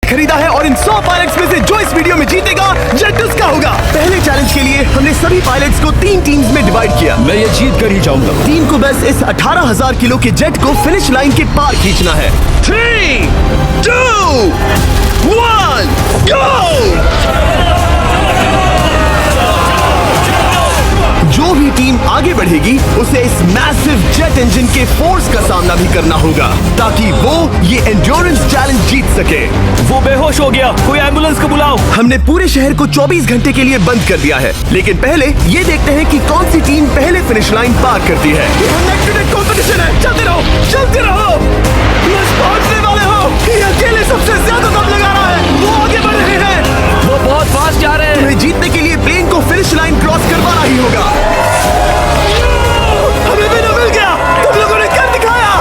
खरीदा है और इन 100 पायलट्स में से जो इस वीडियो में जीतेगा जेट उसका होगा। पहले चैलेंज के लिए हमने सभी पायलट्स को 3 टीम्स में डिवाइड किया। मैं ये जीत कर ही जाऊंगा। टीम को बस इस 18,000 किलो के जेट को फिनिश लाइन के पार खींचना है। 3, 2, 1, गो! जो भी टीम आगे बढ़ेगी उसे इस मैसिव जेट इंजन के फोर्स का सामना भी करना होगा ताकि वो ये एंड्योरेंस चैलेंज जीत सके। वो बेहोश हो गया, कोई एम्बुलेंस को बुलाओ। हमने पूरे शहर को 24 घंटे के लिए बंद कर दिया है, लेकिन पहले ये देखते हैं कि कौन सी टीम पहले फिनिश लाइन पार करती है। कंपटीशन है, चलते रहो, चलते रहो। बस पहुंचने वाले हो। ये अकेले सबसे ज्यादा दम लगा रहा है, वो आगे बढ़ रहे हैं। वो बहुत फास्ट जा रहे हैं। तुम्हें जीतने के लिए प्लेन को फिनिश लाइन क्रॉस करवाना ही होगा। हमें भी मिल गया, तुम लोगों ने कर दिखाया।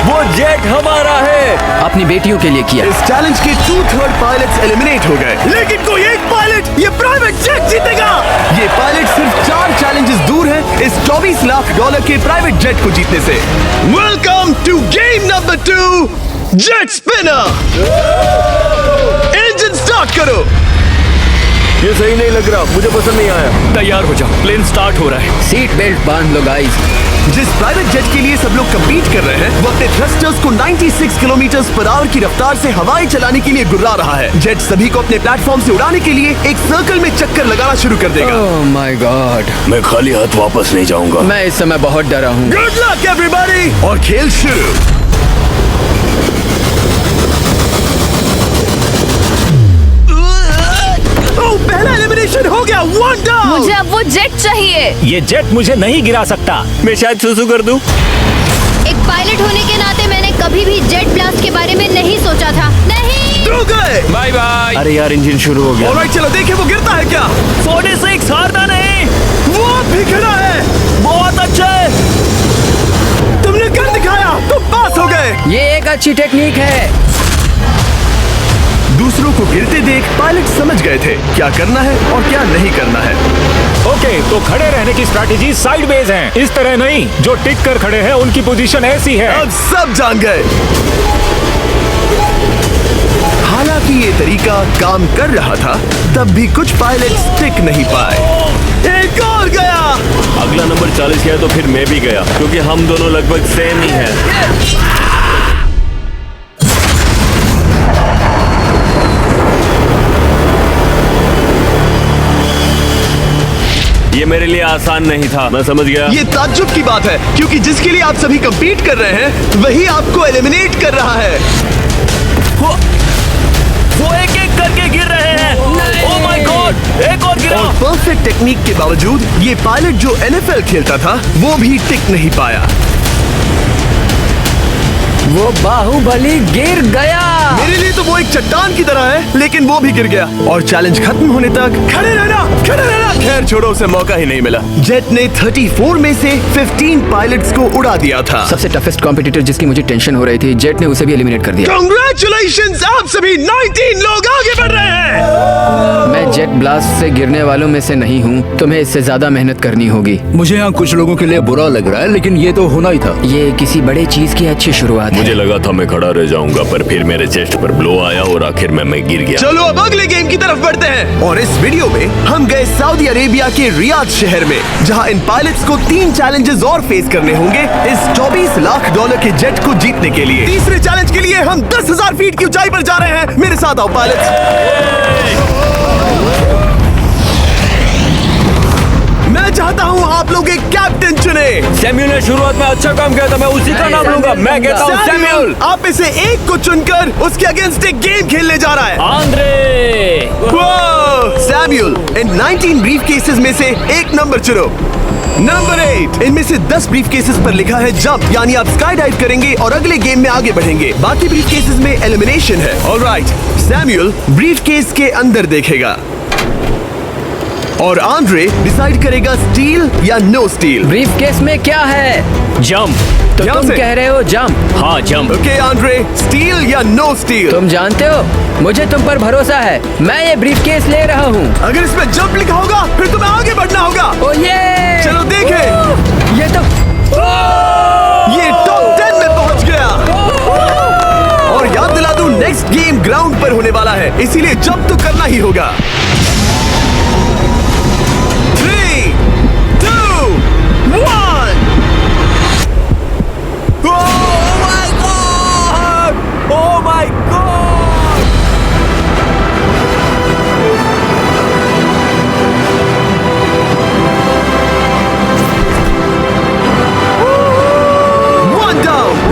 वो जेट हमारा है। अपनी बेटियों के लिए किया। इस चैलेंज के 2/3 पायलट्स एलिमिनेट हो गए, लेकिन कोई एक पायलट ये प्राइवेट जेट जीतेगा। ये पायलट सिर्फ 4 चैलेंजेस दूर है इस $24 लाख के प्राइवेट जेट को जीतने से। Welcome to game number 2, jet spinner. Engine start करो। ये सही नहीं लग रहा, मुझे पसंद नहीं आया। तैयार हो जाओ, प्लेन स्टार्ट हो रहा है। सीट बेल्ट बांध लो गाइस। जिस प्राइवेट जेट के लिए सब लोग कम्पीट कर रहे हैं वो अपने थ्रस्टर्स को 96 किलोमीटर पर आवर की रफ्तार से हवाएं चलाने के लिए गुर्रा रहा है। जेट सभी को अपने प्लेटफॉर्म से उड़ाने के लिए एक सर्कल में चक्कर लगाना शुरू कर देगा। ओह माय गॉड, मैं खाली हाथ वापस नहीं जाऊंगा। मैं इस समय बहुत डरा हूँ। गुड लक एवरीबॉडी, और खेल शुरू। पहला एलिमिनेशन हो गया, 1 डाउन। मुझे अब वो जेट चाहिए। ये जेट मुझे नहीं गिरा सकता। मैं शायद सुसु कर दूं। एक पायलट होने के नाते मैंने कभी भी जेट ब्लास्ट के बारे में नहीं सोचा था। नहीं। ड्रू गए। Bye bye. अरे यार, इंजन शुरू हो गया। ऑलराइट, चलो देखें वो गिरता है क्या। 46 हारना नहीं। वो भी खड़ा है। बहुत अच्छा है। तुमने कर दिखाया, तुम पास हो गए। ये एक अच्छी टेक्निक है। दूसरों को गिरते देख पायलट समझ गए थे क्या करना है और क्या नहीं करना है। ओके, तो खड़े रहने की स्ट्रैटेजी साइडवेज है, इस तरह नहीं। जो टिक कर खड़े हैं उनकी पोजीशन ऐसी है। अब सब जान गए। हालांकि ये तरीका काम कर रहा था, तब भी कुछ पायलट टिक नहीं पाए। एक और गया। अगला नंबर 40 किया तो फिर मैं भी गया, क्योंकि हम दोनों लगभग सेम ही हैं। ये मेरे लिए आसान नहीं था, मैं समझ गया। ये ताज्जुब की बात है, क्योंकि जिसके लिए आप सभी कंपीट कर रहे हैं वही आपको एलिमिनेट कर रहा है। वो एक एक करके गिर रहे हैं। ओह माय गॉड, एक और गिरा। और परफेक्ट टेक्निक के बावजूद ये पायलट जो NFL खेलता था वो भी टिक नहीं पाया। वो बाहुबली गिर गया। मेरे लिए तो वो एक चट्टान की तरह है, लेकिन वो भी गिर गया। और चैलेंज खत्म होने तक खड़े रहना, खड़े रहना। खैर छोड़ो, उसे मौका ही नहीं मिला। जेट ने 34 में से 15 पायलट्स को उड़ा दिया था। सबसे टफेस्ट कॉम्पिटिटर जिसकी मुझे टेंशन हो रही थी, जेट ने उसे भी एलिमिनेट कर दिया। कांग्रेचुलेशंस, आप सभी 19 लोग आगे बढ़ रहे हैं। मैं जेट ब्लास्ट से गिरने वालों में से नहीं हूँ, तुम्हें इससे ज्यादा मेहनत करनी होगी। मुझे यहाँ कुछ लोगों के लिए बुरा लग रहा है, लेकिन ये तो होना ही था। ये किसी बड़े चीज की अच्छी शुरुआत है। मुझे लगा था मैं खड़ा रह जाऊंगा, पर फिर मेरे चेस्ट पर ब्लो आया और आखिर में मैं गिर गया। चलो अब अगले गेम की तरफ बढ़ते हैं। और इस वीडियो में हम गए सऊदी अरेबिया के रियाद शहर में, जहां इन पायलट्स को 3 चैलेंजेस और फेस करने होंगे इस $24 लाख के जेट को जीतने के लिए। तीसरे चैलेंज के लिए हम 10,000 फीट की ऊंचाई पर जा रहे हैं। मेरे साथ आओ पायलट्स। मैं चाहता हूँ आप लोग एक कैप्टन चुने। सैम्यूल ने शुरुआत में अच्छा काम किया था, मैं उसी का नाम लूंगा। मैं कहता हूँ सैम्यूल। आप में से एक को चुनकर उसके अगेंस्ट एक गेम खेलने जा रहा है। आंद्रे। सैम्यूल, इन 19 ब्रीफ केसेस में से एक नंबर चुनो। नंबर 8, इनमें से 10 ब्रीफ केसेस पर लिखा है जंप, यानी आप स्काई डाइव करेंगे और अगले गेम में आगे बढ़ेंगे। बाकी ब्रीफ केसेस में एलिमिनेशन है। ऑलराइट, सैम्यूल ब्रीफ केस के अंदर देखेगा और आंद्रे डिसाइड करेगा स्टील या नो स्टील। ब्रीफ केस में क्या है? जंप। तो तुम कह रहे हो जंप? हाँ जंप। ओके आंद्रे, स्टील या नो स्टील? तुम जानते हो, मुझे तुम पर भरोसा है। मैं ये ब्रीफ केस ले रहा हूँ। अगर इसमें जंप लिखा होगा फिर तुम्हें आगे बढ़ना होगा। ओ ये चलो देखें। ये तो ये टॉप 10 में पहुंच गया। और याद दिला दूं, नेक्स्ट गेम ग्राउंड पर होने वाला है, इसीलिए जंप तो करना ही होगा। 3, 2, 1। Oh my God!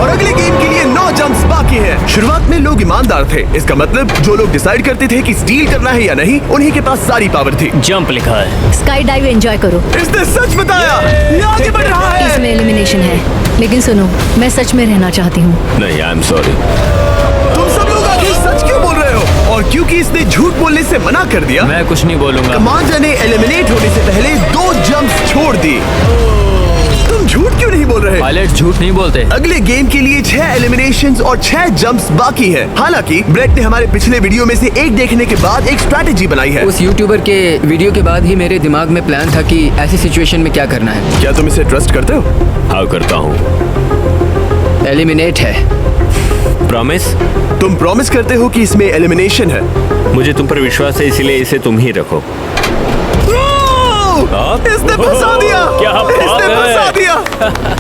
और अगले गेम के लिए 9 जंप्स बाकी हैं। शुरुआत में लोग ईमानदार थे, इसका मतलब जो लोग डिसाइड करते थे कि स्टील करना है या नहीं, उन्हीं के पास सारी पावर थी। जंप लिखा है। स्काई डाइव एंजॉय करो। इसने सच बताया, ये आगे बढ़ रहा है। इसमें एलिमिनेशन है, लेकिन सुनो, मैं सच में रहना चाहती हूँ। नहीं, आई एम सॉरी। तुम सब लोग आखिर सच क्यों बोल रहे हो? और क्योंकि इसने झूठ बोलने से मना कर दिया, मैं कुछ नहीं बोलूंगा। कमांडर ने एलिमिनेट होने से पहले 2 जंप्स छोड़ दी। तुम झूठ क्यों नहीं बोल रहे? पायलट झूठ नहीं बोलते। अगले गेम के लिए 6 एलिमिनेशंस और 6 जंप्स बाकी हैं। हालांकि ब्रेट ने हमारे पिछले वीडियो में से एक देखने के बाद एक स्ट्रैटेजी बनाई है। उस यूट्यूबर के वीडियो के बाद ही मेरे दिमाग में प्लान था कि ऐसी सिचुएशन में क्या करना है। क्या तुम इसे ट्रस्ट करते हो? हाँ, करता हूँ। एलिमिनेट है। प्रॉमिस? तुम प्रॉमिस करते हो कि इसमें एलिमिनेशन है? मुझे तुम पर विश्वास है, इसलिए इसे तुम ही रखो। इसने फंसा दिया। क्या बात इसने है? फंसा दिया।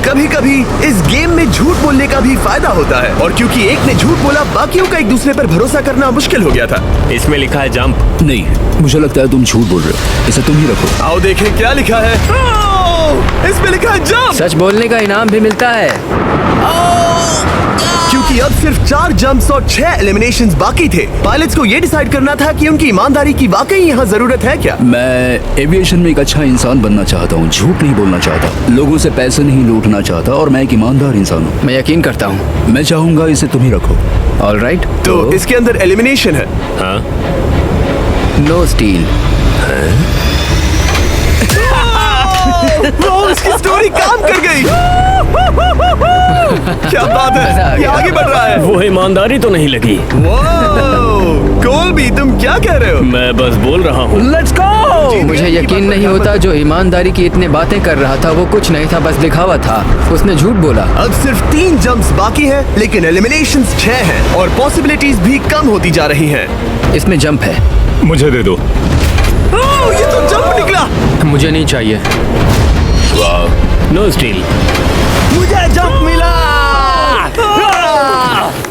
कभी कभी इस गेम में झूठ बोलने का भी फायदा होता है, और क्योंकि एक ने झूठ बोला, बाकियों का एक दूसरे पर भरोसा करना मुश्किल हो गया था। इसमें लिखा है जंप। नहीं, मुझे लगता है तुम झूठ बोल रहे हो। इसे तुम ही रखो। आओ देखें क्या लिखा है। इसमें लिखा है जंप। सच बोलने का इनाम भी मिलता है। क्योंकि अब सिर्फ 4 जंप्स और 6 एलिमिनेशंस बाकी थे, पायलट्स को ये डिसाइड करना था कि उनकी ईमानदारी की वाकई यहाँ जरूरत है क्या। मैं एविएशन में एक अच्छा इंसान बनना चाहता हूँ, झूठ नहीं बोलना चाहता, लोगों से पैसे नहीं लूटना चाहता, और मैं एक ईमानदार इंसान हूँ। मैं यकीन करता हूँ। मैं चाहूंगा इसे तुम ही रखो। All right. तो इसके अंदर एलिमिनेशन है। हाँ। No steel. इसकी स्टोरी काम कर गई। क्या बात है, ये आगे बढ़ रहा है। वो ईमानदारी तो नहीं लगी। कोल्बी, तुम क्या कह रहे हो? मैं बस बोल रहा हूँ। Let's go. मुझे यकीन नहीं होता जो ईमानदारी की इतने बातें कर रहा था वो कुछ नहीं था, बस दिखावा था। उसने झूठ बोला। अब सिर्फ 3 जंप्स बाकी हैं, लेकिन एलिमिनेशंस 6 हैं और पॉसिबिलिटीज भी कम होती जा रही हैं। इसमें जंप है। मुझे दे दो। ये तो जंप निकला। मुझे नहीं चाहिए। No steel. मुझे जंप मिला।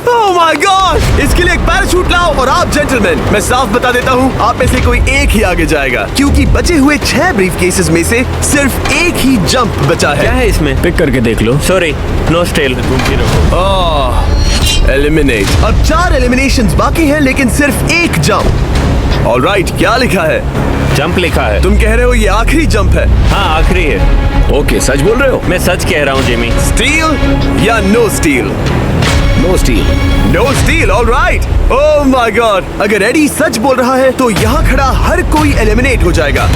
ओह माय गॉड! इसके लिए एक पैराशूट लाओ। और आप जेंटलमैन, मैं साफ बता देता हूँ, आप में से कोई एक ही आगे जाएगा, क्योंकि बचे हुए 6 ब्रीफ केसेस में से सिर्फ एक ही जंप बचा क्या है। है इसमें? पिक करके देख लो। Sorry, no steel. तुम ही रखो। एलिमिनेट। अब 4 एलिमिनेशंस बाकी हैं, लेकिन सिर्फ एक जंप। ऑलराइट, क्या लिखा है? जंप लिखा है। तुम कह रहे हो ये आखिरी जंप है? हाँ, आखिरी है। ओके, सच बोल रहे हो? मैं सच कह रहा हूँ जिमी। स्टील या no steel? No steel. No steel. Alright. Oh my god, अगर एडी सच बोल रहा है तो यहाँ खड़ा हर कोई एलिमिनेट हो जाएगा।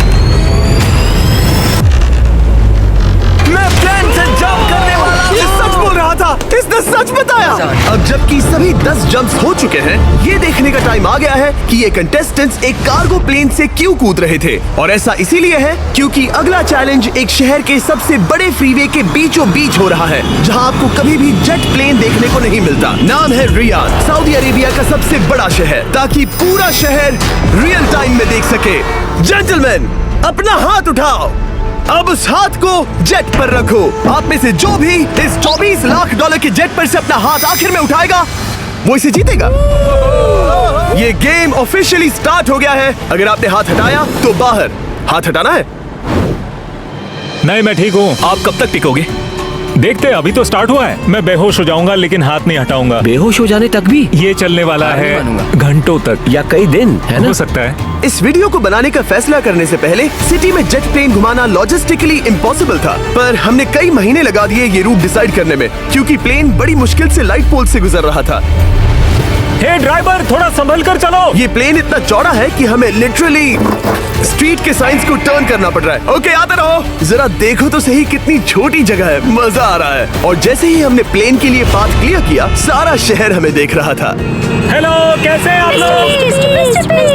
मैं प्लेन से जंप करने वाला हूँ। ये सच बोल रहा था, इसने सच बताया। अब जबकि सभी 10 जंप्स हो चुके हैं, ये देखने का टाइम आ गया है कि ये कंटेस्टेंट्स एक कार्गो प्लेन से क्यों कूद रहे थे। और ऐसा इसीलिए है क्योंकि अगला चैलेंज एक शहर के सबसे बड़े फ्रीवे के बीचों बीच हो रहा है, जहां आपको कभी भी जेट प्लेन देखने को नहीं मिलता। नाम है रियाद, सऊदी अरेबिया का सबसे बड़ा शहर, ताकि पूरा शहर रियल टाइम में देख सके। जेंटलमैन, अपना हाथ उठाओ। अब उस हाथ को जेट पर रखो। आप में से जो भी इस $24 लाख के जेट पर से अपना हाथ आखिर में उठाएगा, वो इसे जीतेगा। ये गेम ऑफिशियली स्टार्ट हो गया है। अगर आपने हाथ हटाया तो बाहर। हाथ हटाना है? नहीं, मैं ठीक हूँ। आप कब तक टिकोगे? देखते हैं, अभी तो स्टार्ट हुआ है। मैं बेहोश हो जाऊंगा, लेकिन हाथ नहीं हटाऊंगा। बेहोश हो जाने तक भी? ये चलने वाला हार नहीं है मानूंगा। घंटों तक या कई दिन, है ना? हो सकता है। इस वीडियो को बनाने का फैसला करने से पहले सिटी में जेट प्लेन घुमाना लॉजिस्टिकली इम्पॉसिबल था, पर हमने कई महीने लगा दिए ये रूट डिसाइड करने में, क्योंकि प्लेन बड़ी मुश्किल से लाइट पोल से गुजर रहा था। हे ड्राइवर, थोड़ा संभल कर चलो। ये प्लेन इतना चौड़ा है कि हमें लिटरली स्ट्रीट के साइंस को टर्न करना पड़ रहा है। ओके, आते रहो। जरा देखो तो सही कितनी छोटी जगह है, मजा आ रहा है। और जैसे ही हमने प्लेन के लिए पाथ क्लियर किया, सारा शहर हमें देख रहा था। हेलो, कैसे हैं आप लोग?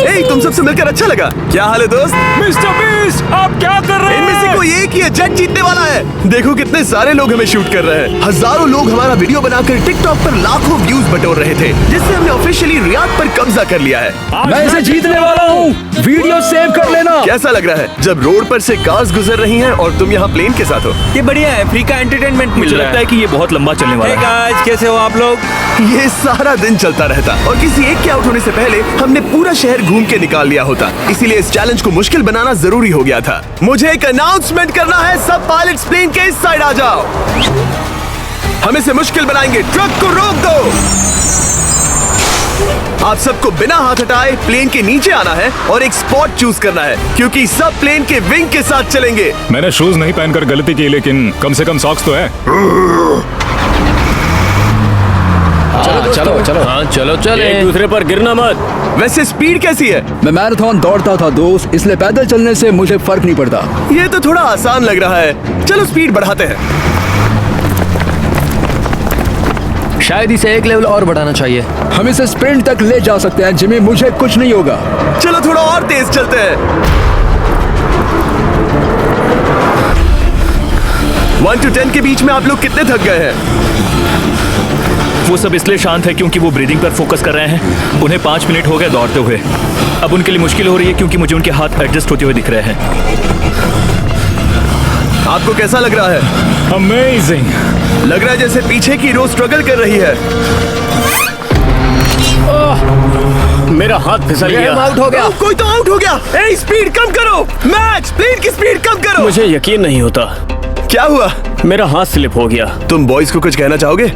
ए, तुम सबसे मिलकर अच्छा लगा। क्या हाल है दोस्त? मिस्टर बीस्ट, आप क्या कर रहे हैं? इनमें से कोई एक ही है, जेट जीतने वाला है। देखो कितने सारे लोग हमें शूट कर रहे हैं। हजारों लोग हमारा वीडियो बनाकर टिकटॉक पर लाखों व्यूज बटोर रहे थे, जिससे हमने ऑफिशियली रियाद पर कब्जा कर लिया है। मैं इसे जीतने वाला हूँ। वीडियो सेव कर लेना। कैसा लग रहा है जब रोड पर से कार्स गुजर रही हैं और तुम यहाँ प्लेन के साथ हो? ये बढ़िया है, फ्री का एंटरटेनमेंट मिल मुझे रहा लगता है। है कि ये बहुत लंबा चलने वाला है। गाइस, कैसे हो आप लोग? ये सारा दिन चलता रहता और किसी एक के आउट होने से पहले हमने पूरा शहर घूम के निकाल लिया होता। इसीलिए इस चैलेंज को मुश्किल बनाना जरूरी हो गया था। मुझे एक अनाउंसमेंट करना है, सब पायलट्स प्लेन के इस साइड आ जाओ। हम इसे मुश्किल बनाएंगे, ट्रक को रोक दो। आप सबको बिना हाथ हटाए प्लेन के नीचे आना है और एक स्पॉट चूज करना है, क्योंकि सब प्लेन के विंग के साथ चलेंगे। मैंने शूज नहीं पहनकर गलती की, लेकिन कम से कम सॉक्स तो है। चलो हाँ चलो चलो, एक दूसरे पर गिरना मत। वैसे स्पीड कैसी है? मैं मैराथन दौड़ता था दोस्त, इसलिए पैदल चलने से मुझे फर्क नहीं पड़ता। ये तो थोड़ा आसान लग रहा है। चलो स्पीड बढ़ाते हैं। शायद इसे एक लेवल और बढ़ाना चाहिए। हम इसे स्प्रिंट तक ले जा सकते हैं जिमी, मुझे कुछ नहीं होगा। चलो थोड़ा और तेज चलते हैं। 1 to 10 के बीच में आप लोग कितने थक गए हैं? वो सब इसलिए शांत है क्योंकि वो ब्रीदिंग पर फोकस कर रहे हैं। उन्हें 5 मिनट हो गए दौड़ते हुए। अब उनके लिए मुश्किल हो रही है क्योंकि मुझे उनके हाथ एडजस्ट होते हुए दिख रहे हैं। आपको कैसा लग रहा है? अमेजिंग। लग रहा है जैसे पीछे की रो स्ट्रगल कर रही है। मेरा हाथ फिसल गया। आउट हो गया। कोई तो आउट हो गया। ए, स्पीड कम करो। मैच, प्लेन की स्पीड कम करो। मुझे यकीन नहीं होता, क्या हुआ? मेरा हाथ स्लिप हो गया। तुम बॉयज को कुछ कहना चाहोगे?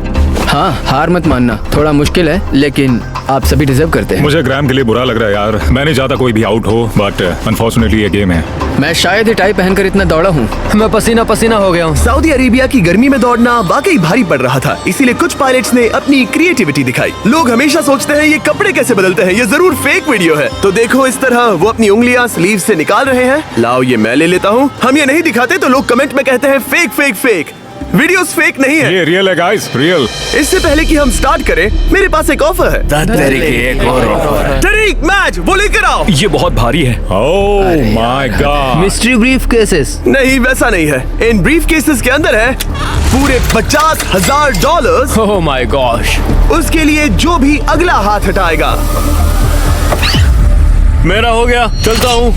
हाँ, हार मत मानना। थोड़ा मुश्किल है, लेकिन आप सभी डिजर्व करते हैं। मुझे ग्राम के लिए बुरा लग रहा है यार। मैं नहीं चाहता कोई भी आउट हो, बट अनफॉर्चुनेटली ये गेम है। मैं शायद ही टाई पहनकर इतना दौड़ा हूँ। मैं पसीना पसीना हो गया हूँ। सऊदी अरेबिया की गर्मी में दौड़ना वाकई भारी पड़ रहा था, इसीलिए कुछ पायलट्स ने अपनी क्रिएटिविटी दिखाई। लोग हमेशा सोचते हैं ये कपड़े कैसे बदलते हैं, ये जरूर फेक वीडियो है। तो देखो इस तरह वो अपनी उंगलियां स्लीव से निकाल रहे हैं। लाओ ये मैं ले लेता हूँ। हम ये नहीं दिखाते तो लोग कमेंट में कहते हैं fake fake fake. Videos fake नहीं है। ये रियल है गाइस, रियल। इससे पहले कि हम स्टार्ट करें, मेरे पास एक ऑफर है। तरीक मैच वो लेकर आओ। ये बहुत भारी है। ओह my God. Mystery brief cases. नहीं वैसा नहीं है। इन ब्रीफ केसेस के अंदर है पूरे $50,000। Oh my gosh. उसके लिए जो भी अगला हाथ हटाएगा। मेरा हो गया, चलता हूँ।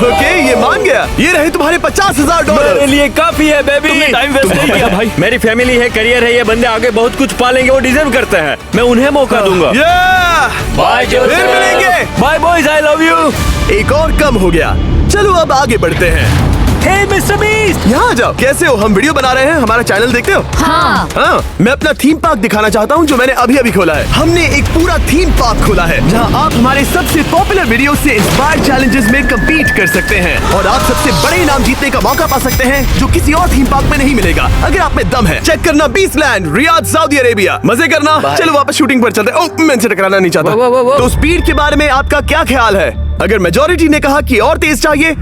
ओके, ये मान गया। ये रहे तुम्हारे मेरे $50,000। लिए काफी है बेबी। तुमने टाइम वेस्ट नहीं किया भाई। मेरी फैमिली है, करियर है, ये बंदे आगे बहुत कुछ पालेंगे, वो डिजर्व करते हैं। मैं उन्हें मौका दूंगा। बाय फिर मिलेंगे। Bye boys, I love you. एक और कम हो गया। चलो अब आगे बढ़ते हैं। हे मिस्टर बीस्ट, यहाँ आ जाओ। कैसे हो? हम वीडियो बना रहे हैं, हमारा चैनल देखते हो? हाँ। हाँ, मैं अपना थीम पार्क दिखाना चाहता हूँ जो मैंने अभी अभी खोला है। हमने एक पूरा थीम पार्क खोला है जहाँ आप हमारे सबसे पॉपुलर वीडियो से इंस्पायर्ड चैलेंजेस में कम्पीट कर सकते हैं और आप सबसे बड़े इनाम जीतने का मौका पा सकते हैं जो किसी और थीम पार्क में नहीं मिलेगा। अगर आप में दम है, चेक करना बीचलैंड, रियाद, सऊदी अरेबिया। मजे करना। चलो वापस शूटिंग पर चलते हैं। ओह, मैं इनसे टकराना नहीं चाहता। वो। तो स्पीड के बारे में आपका क्या ख्याल है? अगर मेजोरिटी ने कहा कि और तेज चाहिए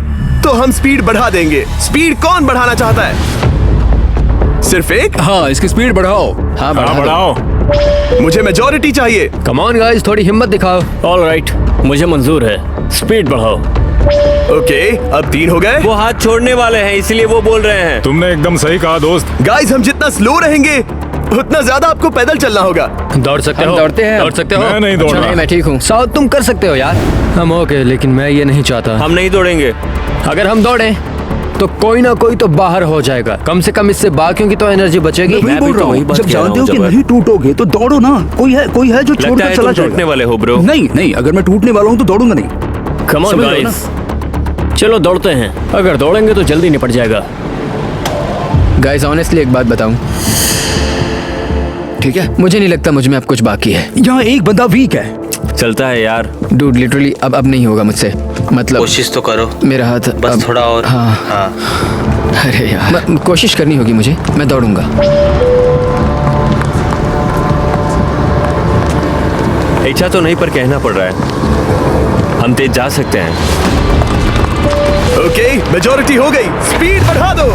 तो हम स्पीड बढ़ा देंगे। स्पीड कौन बढ़ाना चाहता है? सिर्फ एक? हाँ, इसकी स्पीड बढ़ाओ। हाँ, हाँ बढ़ाओ। मुझे मेजोरिटी चाहिए। कम ऑन गाइस, थोड़ी हिम्मत दिखाओ। ऑलराइट, मुझे मंजूर है। स्पीड बढ़ाओ। ओके, अब 3 हो गए। वो हाथ छोड़ने वाले हैं, इसलिए वो बोल रहे हैं। तुमने एकदम सही कहा दोस्त। गाइस, हम जितना स्लो रहेंगे उतना ज्यादा आपको पैदल चलना होगा। दौड़ सकते हम हो? दौड़ते हैं। दौड़ सकते हो? मैं नहीं दौड़ अच्छा, रहा। नहीं, मैं ठीक हूँ। साउथ, तुम कर सकते हो यार। हम ओके, लेकिन मैं ये नहीं चाहता। हम नहीं दौड़ेंगे। अगर हम दौड़े तो कोई ना कोई तो बाहर हो जाएगा। कम से कम इससे बाकियों की तो एनर्जी बचेगी। वही मैं बोल भी रहा तो वही हूँ, बात जब कह रहा जानते हो हूँ, कि जबर। नहीं टूटोगे तो दौड़ो ना। कोई है जो लगता छोड़कर है चला तुम टूटने जाएगा। वाले हो ब्रो। नहीं, अगर मैं टूटने वाला हूँ तो दौड़ूंगा नहीं। कम ऑन समझ रहे हो गाइस, चलो दौड़ते हैं। अगर दौड़ेंगे तो जल्दी निपट जाएगा। गाइस, ऑनेस्टली एक बात बताऊं, ठीक है, मुझे नहीं लगता मुझ में अब कुछ बाकी है। यहाँ एक बंदा वीक है। चलता है यार। डूड, लिटरली अब नहीं होगा मुझसे। मतलब कोशिश तो करो, मेरा हाथ बस अब, थोड़ा और। हाँ। अरे यार, कोशिश करनी होगी मुझे। मैं दौड़ूंगा। इच्छा तो नहीं, पर कहना पड़ रहा है। हम तेज जा सकते हैं। ओके, मेजोरिटी हो गई। स्पीड बढ़ा दो।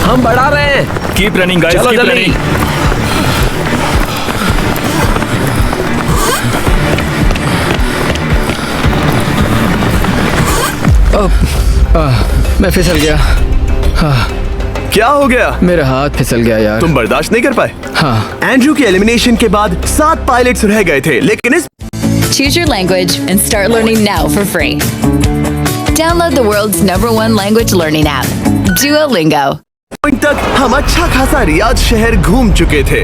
हम बढ़ा रहे हैं। कीप रनिंग गाइस, चलो कीप जल्दी। रनिंग। मैं फिसल गया। क्या हो गया? मेरा हाथ फिसल गया यार। तुम बर्दाश्त नहीं कर पाए? हाँ। एंड्रू के एलिमिनेशन के बाद 7 पायलट्स रह गए थे, लेकिन इस Choose your language and start learning now for free. Download the world's #1 language learning app, Duolingo. Point तक हम अच्छा खासा रियाद शहर घूम चुके थे।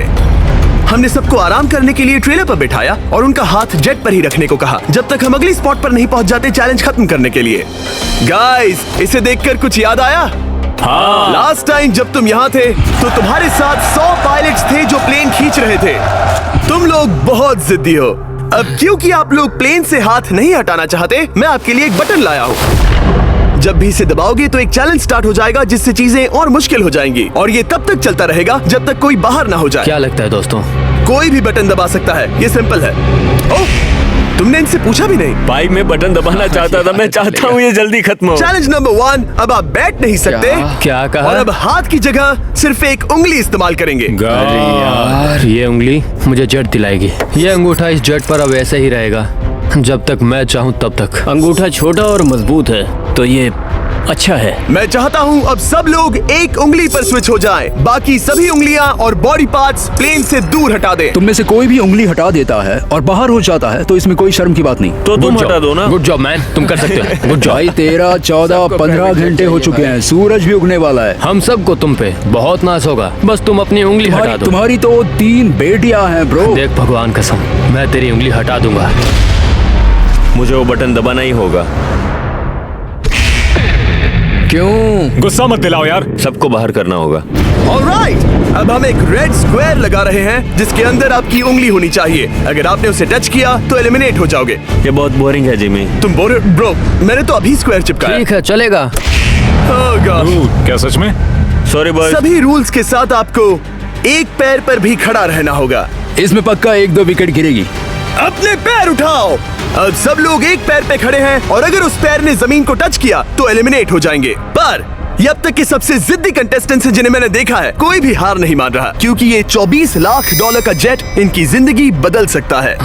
हमने सबको आराम करने के लिए ट्रेलर पर बिठाया और उनका हाथ जेट पर ही रखने को कहा जब तक हम अगली स्पॉट पर नहीं पहुंच जाते चैलेंज खत्म करने के लिए। गाइस, इसे देखकर कुछ याद आया? हाँ। लास्ट टाइम जब तुम यहाँ थे तो तुम्हारे साथ 100 पायलट्स थे जो प्लेन खींच रहे थे। तुम लोग बहुत जिद्दी हो। अब क्योंकि आप लोग प्लेन से हाथ नहीं हटाना चाहते, मैं आपके लिए एक बटन लाया हूँ। जब भी इसे दबाओगे तो एक चैलेंज स्टार्ट हो जाएगा जिससे चीजें और मुश्किल हो जाएंगी और ये तब तक चलता रहेगा जब तक कोई बाहर ना हो जाए। क्या लगता है दोस्तों? कोई भी बटन दबा सकता है, ये सिंपल है। ओह, तुमने इनसे पूछा भी नहीं। भाई मैं बटन दबाना चाहता था, मैं चाहता हूँ ये जल्दी खत्म हो। चैलेंज नंबर 1, अब आप बैठ नहीं सकते। क्या कहा? और अब हाथ की जगह सिर्फ एक उंगली इस्तेमाल करेंगे। अरे यार, ये उंगली मुझे जट दिलाएगी। ये अंगूठा इस जट पर अब ऐसे ही रहेगा जब तक मैं चाहूँ तब तक। अंगूठा छोटा और मजबूत है तो ये अच्छा है। मैं चाहता हूँ अब सब लोग एक उंगली पर स्विच हो जाएं। बाकी सभी उंगलियां और बॉडी पार्ट्स प्लेन से दूर हटा दें। तुम में से कोई भी उंगली हटा देता है और बाहर हो जाता है तो इसमें कोई शर्म की बात नहीं। तो तुम हटा दो ना। गुड जॉब मैन, तुम कर सकते हो। Good job. भाई 13, 14, 15 घंटे हो चुके हैं, सूरज भी उगने वाला है। हम सबको तुम पे बहुत नाज होगा, बस तुम अपनी उंगली हटा दो। तुम्हारी तो 3 बेटियां हैं ब्रो। देख भगवान कसम, मैं तेरी उंगली हटा दूंगा। मुझे वो बटन दबाना ही होगा। क्यों? गुस्सा मत दिलाओ यार, सबको बाहर करना होगा। ऑलराइट, अब हम एक रेड स्क्वायर लगा रहे हैं जिसके अंदर आपकी उंगली होनी चाहिए। अगर आपने उसे टच किया तो एलिमिनेट हो जाओगे। ये बहुत बोरिंग है जिमी। तुम बोर ब्रो, मैंने तो अभी स्क्वायर चिपकाया। ठीक है, चलेगा। Oh gosh। क्या सच में? Sorry boy. सभी रूल्स के साथ आपको एक पैर पर भी खड़ा रहना होगा। इसमें पक्का 1-2 विकेट गिरेगी। अपने पैर उठाओ। अब सब लोग एक पैर पे खड़े हैं और अगर उस पैर ने जमीन को टच किया तो एलिमिनेट हो जाएंगे। पर ये अब तक के सबसे जिद्दी कंटेस्टेंट्स हैं जिन्हें मैंने देखा है। कोई भी हार नहीं मान रहा क्योंकि ये $24 लाख का जेट इनकी जिंदगी बदल सकता है।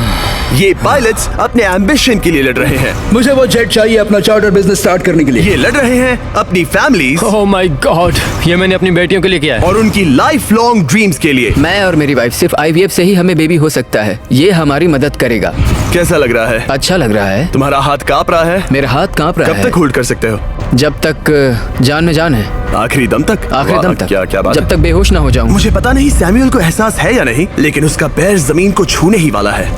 ये पायलट्स अपने एम्बिशन के लिए लड़ रहे हैं। मुझे वो जेट चाहिए अपना चार्टर बिजनेस स्टार्ट करने के लिए। ये लड़ रहे हैं अपनी फैमिलीज ओह माय गॉड, ये मैंने अपनी बेटियों के लिए किया है। और उनकी लाइफ लॉन्ग ड्रीम्स के लिए। मैं और मेरी वाइफ सिर्फ IVF से ही हमें बेबी हो सकता है। ये हमारी मदद करेगा। कैसा लग रहा है? अच्छा लग रहा है। तुम्हारा हाथ कांप रहा है? मेरा हाथ कांप रहा है। कब तक होल्ड कर सकते हो? जब तक जान में जान है। आखिरी दम तक? आखिरी वाह, दम तक। क्या बात जब है। तक बेहोश ना हो जाऊं। मुझे पता नहीं सैमुअल को एहसास है या नहीं, लेकिन उसका पैर जमीन को छूने ही वाला है।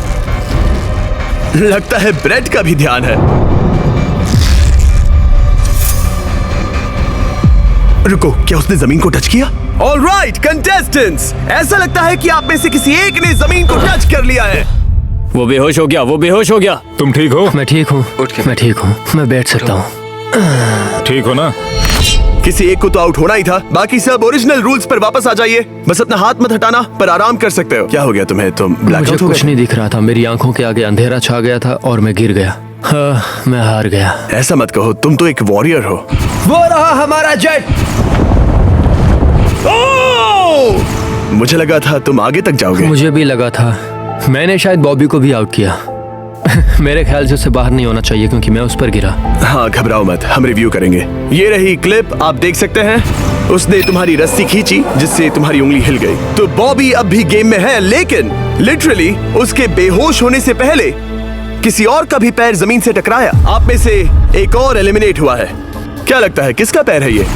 लगता है ब्रेड का भी ध्यान है। रुको, क्या उसने जमीन को टच किया? ऑलराइट कंटेस्टेंट्स, ऐसा लगता है कि आप में से किसी एक ने जमीन को टच कर लिया है। वो बेहोश हो गया, वो बेहोश हो गया। तुम ठीक हो? मैं ठीक हूँ, मैं ठीक हूँ, मैं बैठ सकता हूँ। ठीक हो ना? किसी एक को तो आउट होना ही था। बाकी सब ओरिजिनल रूल्स पर वापस आ जाइए। बस अपना हाथ मत हटाना, पर आराम कर सकते हो। क्या हो गया तुम्हें? तुम मुझे ब्लैकआउट हो कुछ गए? नहीं दिख रहा था, मेरी आंखों के आगे अंधेरा छा गया था और मैं गिर गया। हाँ, मैं हार गया। ऐसा मत कहो, तुम तो एक वॉरियर हो। वो रहा हमारा जेट। ओह! मुझे लगा था तुम आगे तक जाओगे। मुझे भी लगा था। मैंने शायद बॉबी को भी आउट किया। मेरे ख्याल से उसे बाहर नहीं होना चाहिए क्योंकि मैं उस पर गिरा। हाँ, घबराओ मत, हम रिव्यू करेंगे। ये रही क्लिप, आप देख सकते हैं। उसने तुम्हारी रस्सी खींची जिससे तुम्हारी उंगली हिल गई। तो बॉबी अब भी गेम में है, लेकिन लिटरली उसके बेहोश होने से पहले किसी और का भी पैर जमीन से टकराया। आप में से एक और एलिमिनेट हुआ है। क्या लगता है किसका पैर है ये?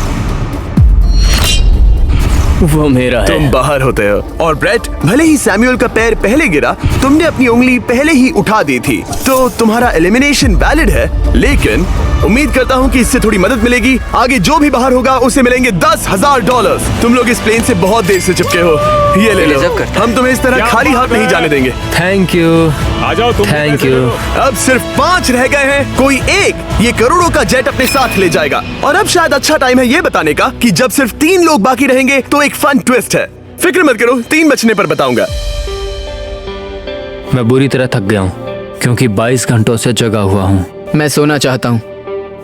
वो मेरा है। तुम बाहर होते हो। और ब्रेट, भले ही सैमुअल का पैर पहले गिरा, तुमने अपनी उंगली पहले ही उठा दी थी, तो तुम्हारा एलिमिनेशन वैलिड है। लेकिन उम्मीद करता हूँ कि इससे थोड़ी मदद मिलेगी। आगे जो भी बाहर होगा उसे मिलेंगे $10,000। तुम लोग इस प्लेन से बहुत देर से चिपके हो। ये ले लो, हम तुम्हें इस तरह खाली हाथ नहीं जाने देंगे। Thank you. आ जाओ तुम। Thank you. अब सिर्फ 5 रह गए हैं। कोई एक ये करोड़ों का जेट अपने साथ ले जाएगा। और अब शायद अच्छा टाइम है ये बताने का कि जब सिर्फ 3 लोग बाकी रहेंगे तो एक फन ट्विस्ट है। फिक्र मत करो, 3 बचने पर बताऊंगा। मैं बुरी तरह थक गया हूँ क्योंकि 22 घंटों से जगा हुआ हूँ। मैं सोना चाहता हूँ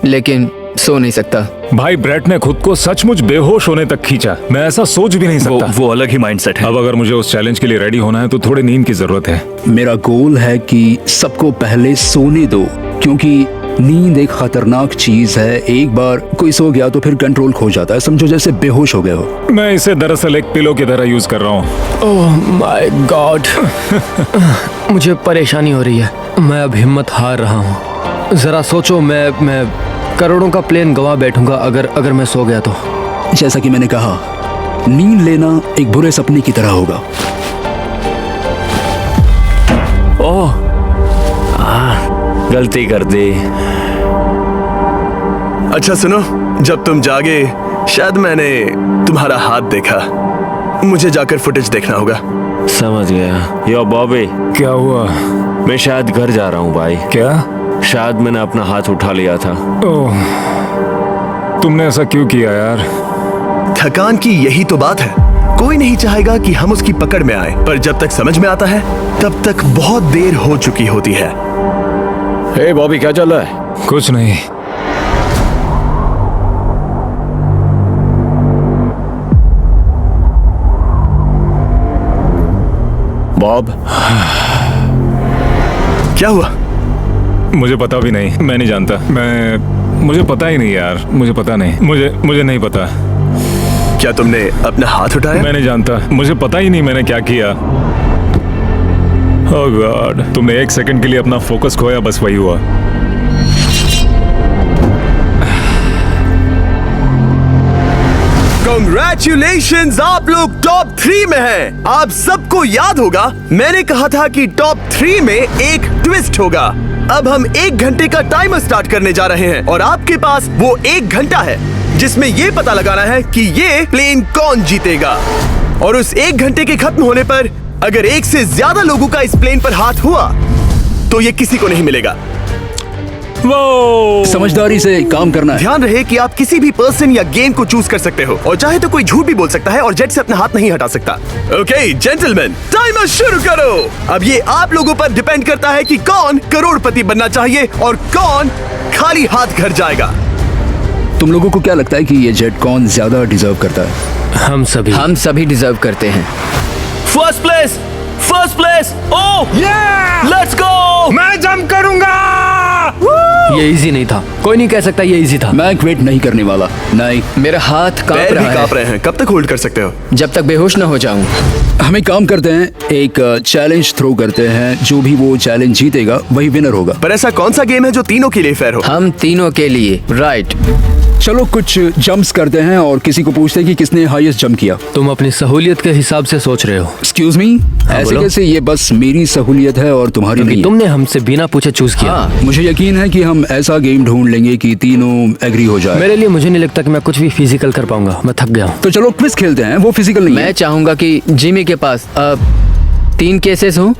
लेकिन सो नहीं सकता। भाई ब्रेट ने खुद को सचमुच बेहोश होने तक खींचा। मैं ऐसा सोच भी नहीं सकता। वो अलग ही माइंडसेट है। अब अगर मुझे उस चैलेंज के लिए रेडी होना है तो थोड़ी नींद की जरूरत है। मेरा गोल है कि सबको पहले सोने दो, क्योंकि नींद एक खतरनाक चीज है। एक बार कोई सो गया तो फिर कंट्रोल खो जाता है, समझो जैसे बेहोश हो गए हो। मैं इसे दरअसल एक पिलो की तरह यूज कर रहा हूँ। ओह माय गॉड, मुझे परेशानी हो रही है। मैं अब हिम्मत हार रहा हूँ। जरा सोचो, मैं करोड़ों का प्लेन गवा बैठूंगा अगर मैं सो गया तो। जैसा कि मैंने कहा, नींद लेना एक बुरे सपने की तरह होगा। ओह, गलती कर दी। अच्छा सुनो, जब तुम जागे शायद मैंने तुम्हारा हाथ देखा। मुझे जाकर फुटेज देखना होगा। समझ गया। यो बॉबी, क्या हुआ? मैं शायद घर जा रहा हूँ भाई। क्या? शायद मैंने अपना हाथ उठा लिया था। ओह, तुमने ऐसा क्यों किया यार? थकान की यही तो बात है। कोई नहीं चाहेगा कि हम उसकी पकड़ में आए, पर जब तक समझ में आता है तब तक बहुत देर हो चुकी होती है। हे बॉबी, क्या चल रहा है? कुछ नहीं। बॉब, क्या हुआ? मुझे पता भी नहीं, मैं नहीं जानता। मुझे पता ही नहीं यार, मुझे पता नहीं। मुझे नहीं पता। क्या तुमने अपना हाथ उठाया? मैं नहीं जानता, मुझे पता ही नहीं मैंने क्या किया। ओह गॉड, तुमने एक सेकंड के लिए अपना फोकस खोया, बस वही हुआ। Congratulations, आप लोग टॉप 3 में हैं। आप सबको याद होगा मैंने कहा था कि टॉप 3 में एक ट्विस्ट होगा। अब हम 1 घंटे का टाइमर स्टार्ट करने जा रहे हैं और आपके पास वो 1 घंटा है जिसमें ये पता लगाना है कि ये प्लेन कौन जीतेगा। और उस 1 घंटे के खत्म होने पर अगर 1 से ज्यादा लोगों का इस प्लेन पर हाथ हुआ तो ये किसी को नहीं मिलेगा। वो समझदारी से काम करना है। ध्यान रहे कि आप किसी भी पर्सन या गेम को चूज कर सकते हो और चाहे तो कोई झूठ भी बोल सकता है और जेट से अपना हाथ नहीं हटा सकता। ओके जेंटलमैन, टाइमर शुरू करो। अब ये आप लोगों पर डिपेंड करता है कि कौन करोड़पति बनना चाहिए और कौन खाली हाथ घर जाएगा। तुम लोगों को क्या लगता है कि ये जेट कौन ज्यादा डिजर्व करता है? हम सभी डिजर्व करते हैं। First place. Oh let's go. मैं जंप करूंगा। ये इजी नहीं था, कोई नहीं कह सकता ये इजी था। मैं क्विट नहीं करने वाला। नहीं, मेरा हाथ कांप पैर भी रहा कांप है। रहे हैं। कब तक होल्ड कर सकते हो? जब तक बेहोश न हो जाऊं। हम एक काम करते हैं, एक चैलेंज थ्रो करते हैं। जो भी वो चैलेंज जीतेगा वही विनर होगा। पर ऐसा कौन सा गेम है जो तीनों के लिए फेयर हो? हम तीनों के लिए। राइट। चलो कुछ जंप्स करते हैं और किसी को पूछते हैं कि किसने हाईएस्ट जंप किया। तुम अपनी सहूलियत के हिसाब से सोच रहे हो। एक्सक्यूज मी, ऐसे बोलो। कैसे? ये बस मेरी सहूलियत है और तुम्हारी क्योंकि नहीं। तुमने हमसे बिना पूछे चूज किया। हाँ, मुझे यकीन है कि हम ऐसा गेम ढूंढ लेंगे कि तीनों एग्री हो जाए। मेरे लिए मुझे नहीं लगता कि मैं कुछ भी फिजिकल कर पाऊंगा। मैं थक गया हूँ। तो चलो क्विज खेलते हैं। वो फिजिकल नहीं मैं है। चाहूंगा कि जिमी के पास 3 केसेस हों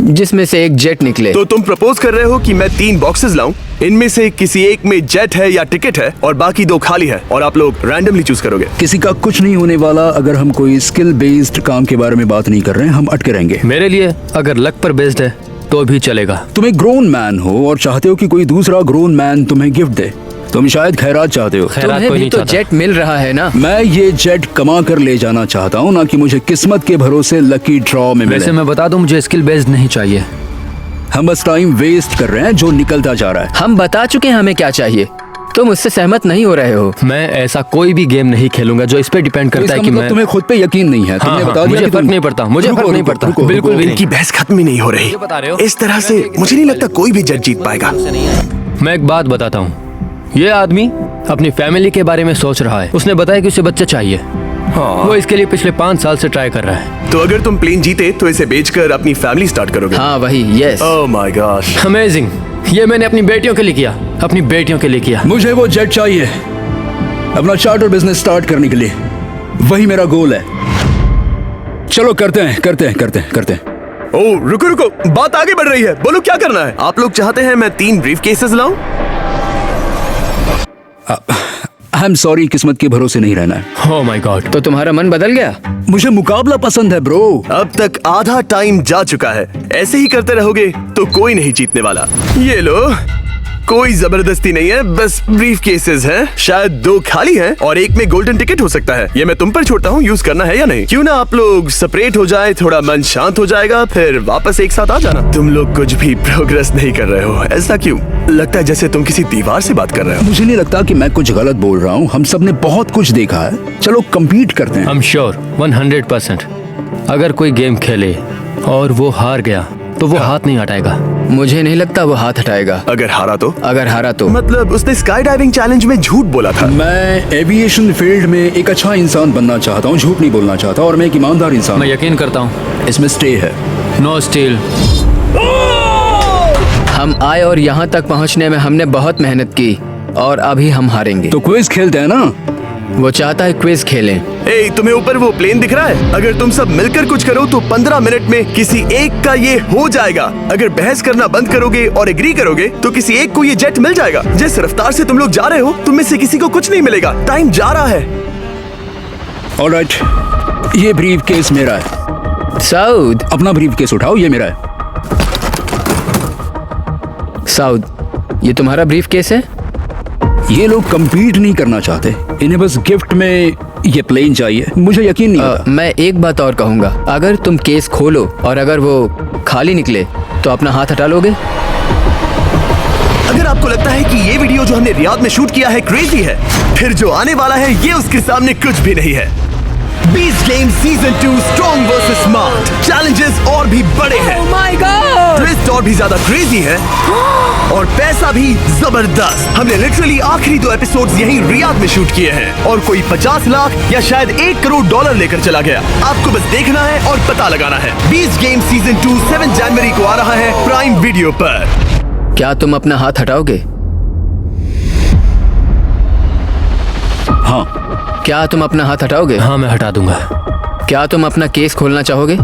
जिसमें से एक जेट निकले। तो तुम प्रपोज कर रहे हो कि मैं 3 बॉक्सेस लाऊं, इनमें से किसी एक में जेट है या टिकट है और बाकी 2 खाली है और आप लोग रैंडमली चूज करोगे। किसी का कुछ नहीं होने वाला। अगर हम कोई स्किल बेस्ड काम के बारे में बात नहीं कर रहे हैं, हम अटके रहेंगे। मेरे लिए अगर लक पर बेस्ड है तो भी चलेगा। तुम एक ग्रोन मैन हो और चाहते हो कि कोई दूसरा ग्रोन मैन तुम्हें गिफ्ट दे। तुम शायद खैरात चाहते हो। खैरात तुम्हें कोई भी नहीं तो चाहता। जेट मिल रहा है ना। मैं ये जेट कमा कर ले जाना चाहता हूँ, ना कि मुझे किस्मत के भरोसे लकी ड्रॉ में वैसे मिले। मैं बता दूं, मुझे स्किल बेस्ड नहीं चाहिए। हम बस टाइम वेस्ट कर रहे हैं जो निकलता जा रहा है। हम बता चुके हैं हमें क्या चाहिए। तुम उससे सहमत नहीं हो रहे हो। मैं ऐसा कोई भी गेम नहीं खेलूंगा जो इस पे डिपेंड तो करता है इसका कि मतलब मैं तुम्हें खुद पे यकीन नहीं है। तुमने हाँ, बता दिया मुझे कि फर्क तुम- नहीं पड़ता। मुझे रुको, फर्क नहीं रुको, पड़ता। रुको, बिल्कुल रुको। भी इनकी बहस खत्म ही नहीं हो रही। बता रहे हो? इस तरह से मुझे नहीं लगता कोई भी जज जीत पाएगा। मैं एक बात बताता हूँ। ये आदमी अपनी फैमिली के बारे में सोच रहा है। उसने बताया कि उसे बच्चे चाहिए। वो इसके लिए पिछले 5 साल से ट्राई कर रहा है। तो अगर तुम प्लेन जीते तो इसे बेचकर अपनी फैमिली स्टार्ट करोगे। हाँ वही, yes. Oh my gosh. Amazing. ये मैंने अपनी बेटियों के लिए किया। अपनी बेटियों के लिए किया। मुझे वो जेट चाहिए अपना चार्टर बिजनेस स्टार्ट करने के लिए। वही मेरा गोल है। चलो करते हैं। ओह रुको, बात आगे बढ़ रही है। बोलो क्या करना है? आप लोग चाहते हैं मैं 3 ब्रीफ केसेस लाऊं? आई एम सॉरी, किस्मत के भरोसे नहीं रहना है। ओह माय गॉड। तो तुम्हारा मन बदल गया? मुझे मुकाबला पसंद है ब्रो। अब तक आधा टाइम जा चुका है। ऐसे ही करते रहोगे तो कोई नहीं जीतने वाला। ये लो, कोई जबरदस्ती नहीं है, बस ब्रीफ केसेस हैं। शायद 2 खाली हैं और एक में गोल्डन टिकट हो सकता है। ये मैं तुम पर छोड़ता हूँ, यूज करना है या नहीं। क्यों ना आप लोग सेपरेट हो जाए, थोड़ा मन शांत हो जाएगा, फिर वापस एक साथ आ जाना। तुम लोग कुछ भी प्रोग्रेस नहीं कर रहे हो, ऐसा क्यों? लगता है जैसे तुम किसी दीवार से बात कर रहे हो। मुझे नहीं लगता कि मैं कुछ गलत बोल रहा हूँ। हम सब ने बहुत कुछ देखा है। चलो कम्पीट करते हैं। I'm sure 100%। अगर कोई गेम खेले और वो हार गया तो वो हाथ नहीं हटाएगा। मुझे नहीं लगता वो हाथ हटाएगा। अगर हारा तो? अगर हारा तो मतलब उसने स्काई डाइविंग चैलेंज में झूठ बोला था। मैं एविएशन फील्ड में एक अच्छा इंसान बनना चाहता हूँ, झूठ नहीं बोलना चाहता, और मैं एक ईमानदार इंसान। मैं यकीन करता हूँ। इसमें स्टे है। No steel. हम आए और यहाँ तक पहुँचने में हमने बहुत मेहनत की और अभी हम हारेंगे। तो क्विज खेलते हैं ना? वो चाहता है क्विज खेलें। ए, तुम्हें ऊपर वो प्लेन दिख रहा है? अगर तुम सब मिलकर कुछ करो तो 15 मिनट में किसी एक का ये हो जाएगा। अगर बहस करना बंद करोगे और एग्री करोगे तो किसी एक को ये जेट मिल जाएगा। जिस रफ्तार से तुम लोग जा रहे हो, तुम में से किसी को कुछ नहीं मिलेगा। टाइम जा रहा है। ऑलराइट, ये ब्रीफ केस मेरा है। साउद, अपना ब्रीफ केस उठाओ, ये मेरा है। साउद, ये तुम्हारा ब्रीफ केस है? ये लोग कम्पीट नहीं करना चाहते, इन्हें बस गिफ्ट में ये प्लेन चाहिए। मुझे यकीन नहीं होता। मैं एक बात और कहूंगा, अगर तुम केस खोलो और अगर वो खाली निकले तो अपना हाथ हटा लोगे? अगर आपको लगता है कि ये वीडियो जो हमने रियाद में शूट किया है क्रेजी है, फिर जो आने वाला है ये उसके सामने कुछ भी नहीं है। Beast game season 2 strong versus smart. Challenges और भी बड़े हैं। ट्विस्ट और भी ज्यादा क्रेजी है और पैसा भी जबरदस्त। हमने लिटरली आखिरी 2 एपिसोड्स यहीं रियाद में शूट किए हैं और कोई 50 लाख या शायद $1 करोड़ लेकर चला गया। आपको बस देखना है और पता लगाना है। बीस्ट गेम सीजन 2 7 जनवरी को आ रहा है प्राइम वीडियो पर। क्या तुम अपना हाथ हटाओगे? हाँ। क्या तुम अपना हाथ हटाओगे? हाँ, मैं हटा दूंगा। क्या तुम अपना केस खोलना चाहोगे?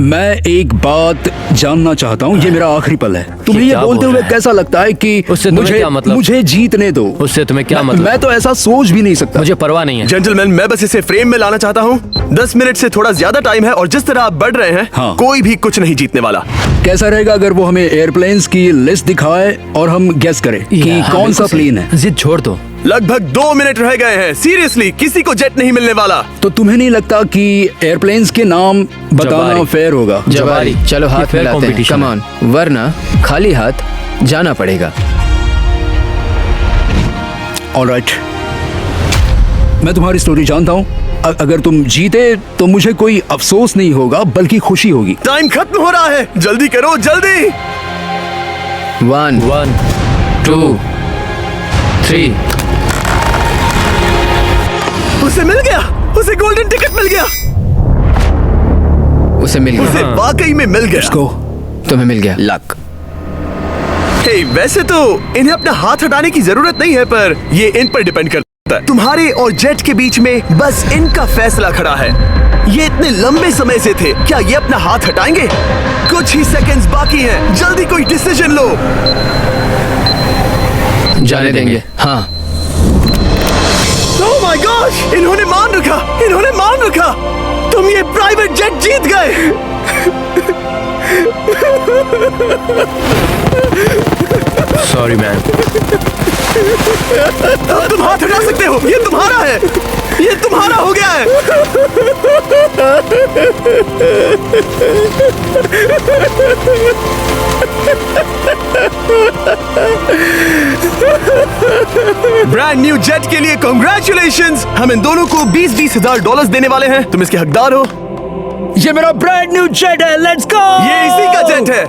मैं एक बात जानना चाहता हूँ, ये मेरा आखिरी पल है। तुम्हें ये क्या बोलते बोल हुए रहा है? कैसा लगता है कि उससे तुम्हें क्या मतलब? मुझे जीतने दो। उससे तुम्हें क्या मैं, मतलब? मैं तो ऐसा सोच भी नहीं सकता। मुझे परवाह नहीं है। जेंटलमैन, मैं बस इसे फ्रेम में लाना चाहता हूँ। 10 मिनट से थोड़ा ज्यादा टाइम है और जिस तरह आप बढ़ रहे हैं, हाँ। कोई भी कुछ नहीं जीतने वाला। कैसा रहेगा अगर वो हमें एयरप्लेन्स की लिस्ट दिखाए और हम गेस करें कि कौन सा प्लेन है? जिद छोड़ दो। लगभग 2 मिनट रह गए हैं। सीरियसली, किसी को जेट नहीं मिलने वाला। तो तुम्हें नहीं लगता कि एयरप्लेन्स के नाम बताना जवारी। फेयर होगा? जवारी, चलो हाथ fair मिलाते हैं। competition कम है। ऑन, वरना खाली हाथ जाना पड़ेगा। ऑलराइट, मैं तुम्हारी स्टोरी जानता हूँ। अगर तुम जीते तो मुझे कोई अफसोस नहीं होगा बल्कि खुशी होगी। टाइम खत्म हो रहा है, जल्दी करो, जल्दी। 1 2 3। उसे मिल गया, उसे गोल्डन टिकट मिल गया। उसे मिल गया। उसे वाकई में मिल गया। इसको तुम्हें मिल गया। लक। हे, वैसे तो इन्हें अपना हाथ हटाने की जरूरत नहीं है, पर ये इन पर डिपेंड करता है। तुम्हारे और जेट के बीच में बस इनका फैसला खड़ा है। ये इतने लंबे समय से थे, क्या ये अपना हाथ हटाएंगे? कुछ ही सेकंड्स बाकी हैं, जल्दी कोई डिसीजन लो। जाने देंगे। हाँ। ओह माय गॉश, इन्होंने मान रखा, इन्होंने मान रखा। तुम ये प्राइवेट जेट जीत गए। Sorry man. अब तुम हाथ हटा सकते हो, ये तुम्हारा है, ये तुम्हारा हो गया है। ब्रांड न्यू जेट के लिए कांग्रेचुलेशंस। हम इन दोनों को $20,000 $20,000 देने वाले हैं। तुम इसके हकदार हो। ये मेरा ब्रांड न्यू जेट है, लेट्स गो। ये इसी का जेट है।